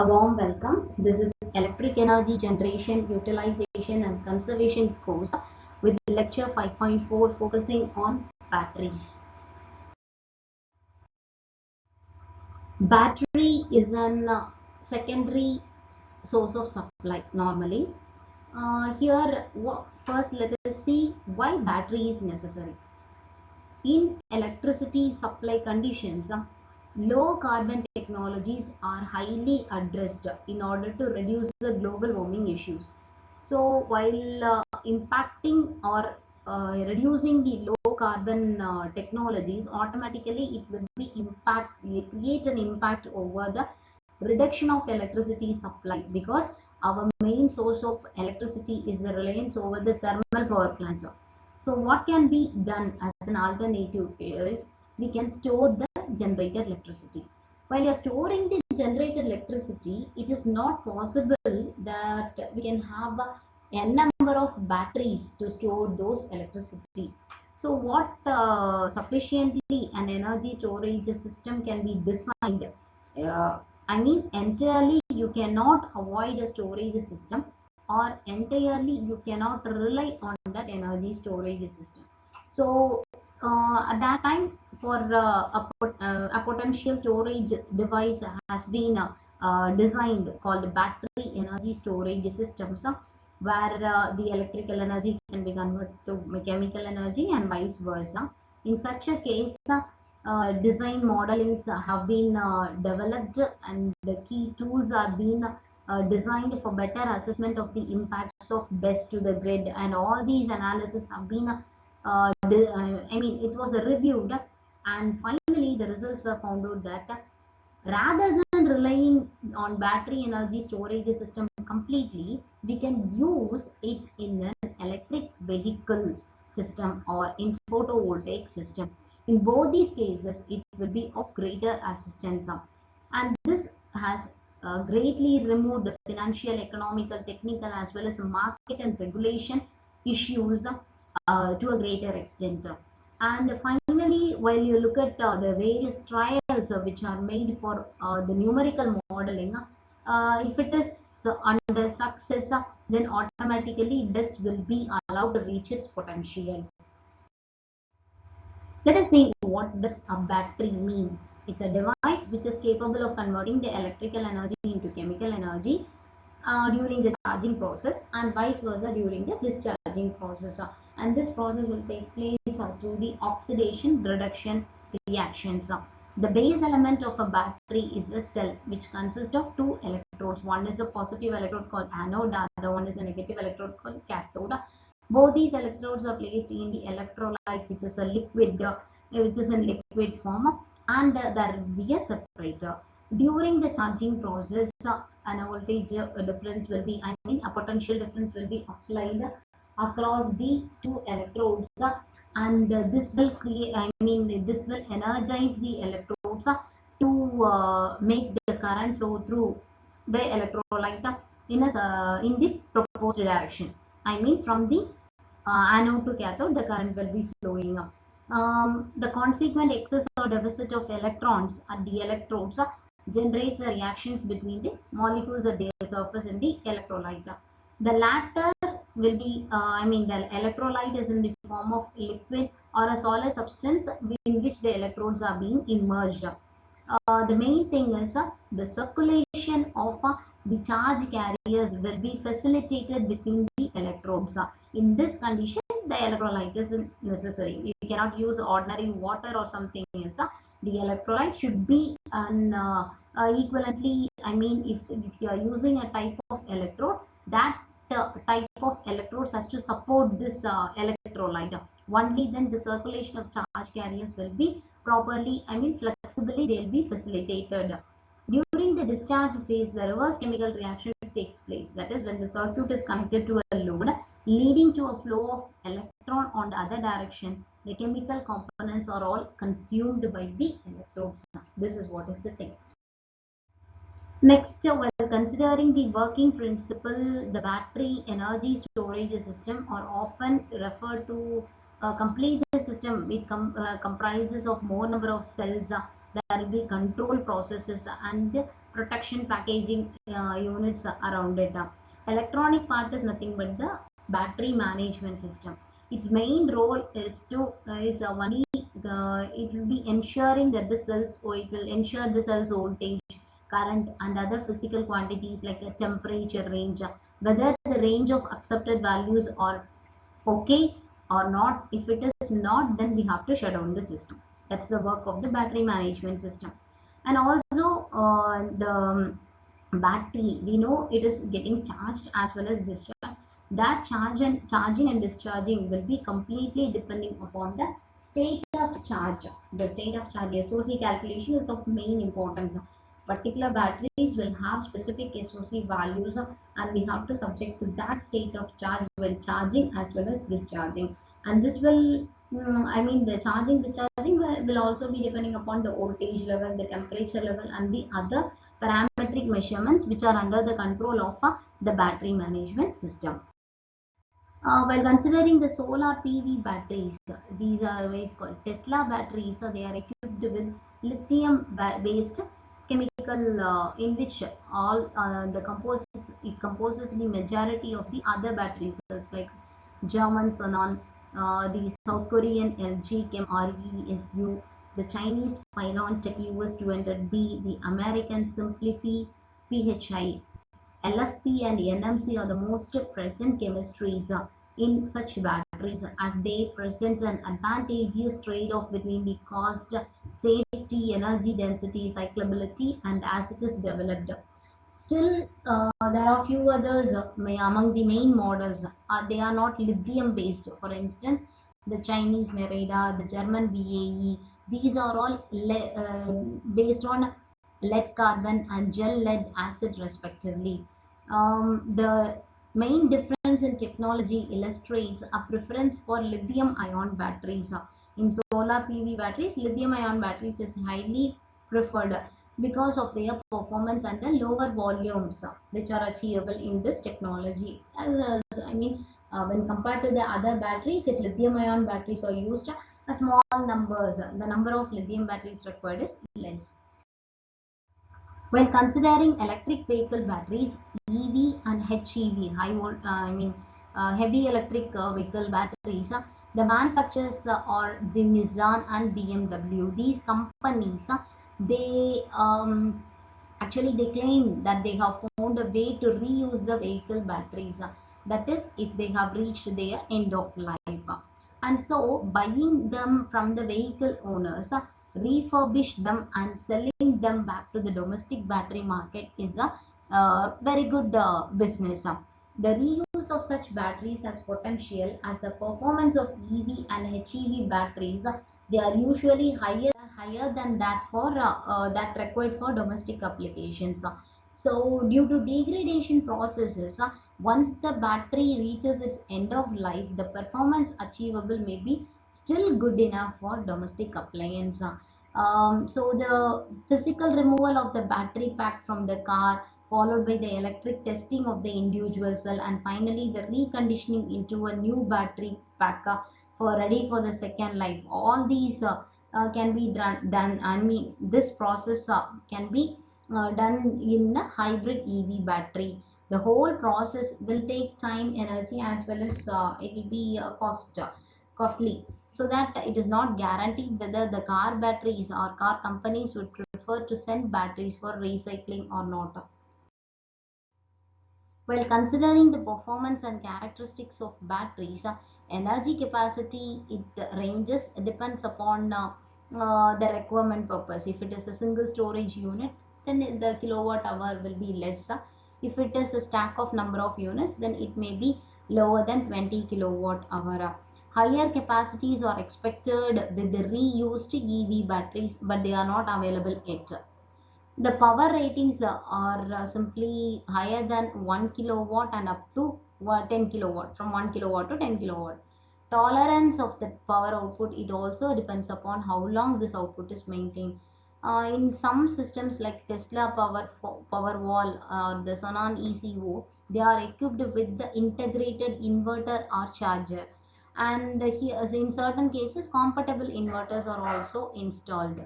A warm welcome. This is Electric Energy Generation, Utilization and Conservation course with lecture 5.4 focusing on batteries. Battery is an secondary source of supply normally. Here first let us see why battery is necessary. In electricity supply conditions, low carbon technologies are highly addressed in order to reduce the global warming issues. So while impacting or reducing the low carbon technologies, automatically it will be create an impact over the reduction of electricity supply, because our main source of electricity is the reliance over the thermal power plants. So what can be done as an alternative is we can store the generated electricity. While you are storing the generated electricity, it is not possible that we can have a number of batteries to store those electricity. So what sufficiently an energy storage system can be designed. Entirely you cannot avoid a storage system, or entirely you cannot rely on that energy storage system. So at that time, for a potential storage device has been designed called battery energy storage systems, where the electrical energy can be converted to chemical energy and vice versa. In such a case, design modelings have been developed, and the key tools are being designed for better assessment of the impacts of BESS to the grid, and all these analysis have been it was reviewed, and finally the results were found out that rather than relying on battery energy storage system completely, we can use it in an electric vehicle system or in photovoltaic system. In both these cases, it will be of greater assistance, and this has greatly removed the financial, economical, technical as well as market and regulation issues to a greater extent. And finally, while you look at the various trials which are made for the numerical modeling, if it is under success, then automatically this will be allowed to reach its potential. Let us see, what does a battery mean. It's a device which is capable of converting the electrical energy into chemical energy during the charging process, and vice versa during the discharging process. And this process will take place through the oxidation reduction reactions. The base element of a battery is a cell which consists of two electrodes. One is a positive electrode called anode, the other one is a negative electrode called cathode. Both these electrodes are placed in the electrolyte, which is a liquid, which is in liquid form, and there will be a separator. During the charging process, an voltage difference will be, a potential difference will be applied across the two electrodes, and this will create, this will energize the electrodes to make the current flow through the electrolyte in the proposed direction. From the anode to cathode, the current will be flowing up. The consequent excess or deficit of electrons at the electrodes generates the reactions between the molecules at their surface in the electrolyte. The latter will be, the electrolyte is in the form of liquid or a solid substance in which the electrodes are being immersed. The main thing is the circulation of the charge carriers will be facilitated between the electrodes. In this condition, the electrolyte is necessary. You cannot use ordinary water or something else. The electrolyte should be equivalently, if you are using a type of electrode, that type of electrodes has to support this electrolyte. Only then the circulation of charge carriers will be properly, flexibly, they will be facilitated. During the discharge phase, the reverse chemical reaction takes place. That is, when the circuit is connected to a load, leading to a flow of electron on the other direction, the chemical components are all consumed by the electrodes. This is what is the thing. Next, while considering the working principle, the battery energy storage system are often referred to complete the system. It comprises of more number of cells There will be control processes and protection packaging units around it. Electronic part is nothing but the battery management system. Its main role is to is only it will be ensuring that the cells, or it will ensure the cells voltage, current, and other physical quantities like a temperature range, whether the range of accepted values are okay or not. If it is not, then we have to shut down the system. That's the work of the battery management system. And also the battery, we know it is getting charged as well as discharged. That charging and discharging will be completely depending upon the state of charge. The state of charge SOC calculation is of main importance. Particular batteries will have specific SOC values, and we have to subject to that state of charge while charging as well as discharging. And this will I mean, the charging discharging will also be depending upon the voltage level, the temperature level, and the other parametric measurements which are under the control of the battery management system. While considering the solar PV batteries, these are always called Tesla batteries. So they are equipped with lithium-based chemical, in which all the composes it composes the majority of the other battery cells like German Sonon, the South Korean LG Chem RESU, the Chinese Pylon Tech US 200B, the American Simplify PHI. LFP and NMC are the most present chemistries in such batteries, as they present an advantageous trade-off between the cost, safety, energy density, cyclability, and as it is developed. Still, there are few others among the main models. They are not lithium based. For instance, the Chinese Nereda, the German BAE, these are all based on lead carbon and gel lead acid respectively. The main difference in technology illustrates a preference for lithium ion batteries. In solar PV batteries, lithium ion batteries is highly preferred because of their performance and the lower volumes which are achievable in this technology. I mean, when compared to the other batteries, if lithium ion batteries are used, a small numbers, the number of lithium batteries required is less. While considering electric vehicle batteries, EV and HEV, heavy electric vehicle batteries, the manufacturers are the Nissan and BMW. These companies, they actually they claim that they have found a way to reuse the vehicle batteries. That is, if they have reached their end of life. And so, buying them from the vehicle owners, refurbish them and selling them back to the domestic battery market is a very good business. The reuse of such batteries has potential, as the performance of EV and HEV batteries, they are usually higher than that for that required for domestic applications. So due to degradation processes, once the battery reaches its end of life, the performance achievable may be still good enough for domestic appliance. So the physical removal of the battery pack from the car, followed by the electric testing of the individual cell, and finally the reconditioning into a new battery pack for ready for the second life. All these can be done. I mean, this process can be done in a hybrid EV battery. The whole process will take time, energy, as well as it will be costly. So that it is not guaranteed whether the car batteries or car companies would prefer to send batteries for recycling or not. While considering the performance and characteristics of batteries, energy capacity it ranges depends upon the requirement purpose. If it is a single storage unit, then the kilowatt hour will be less. If it is a stack of number of units, then it may be lower than 20 kilowatt hour. Higher capacities are expected with the reused EV batteries, but they are not available yet. The power ratings are simply higher than 1 kilowatt and up to 10 kilowatt, from 1 kilowatt to 10 kilowatt. Tolerance of the power output, it also depends upon how long this output is maintained. In some systems like Tesla Powerwall or the Sonon ECO, they are equipped with the integrated inverter or charger. And here, in certain cases, compatible inverters are also installed.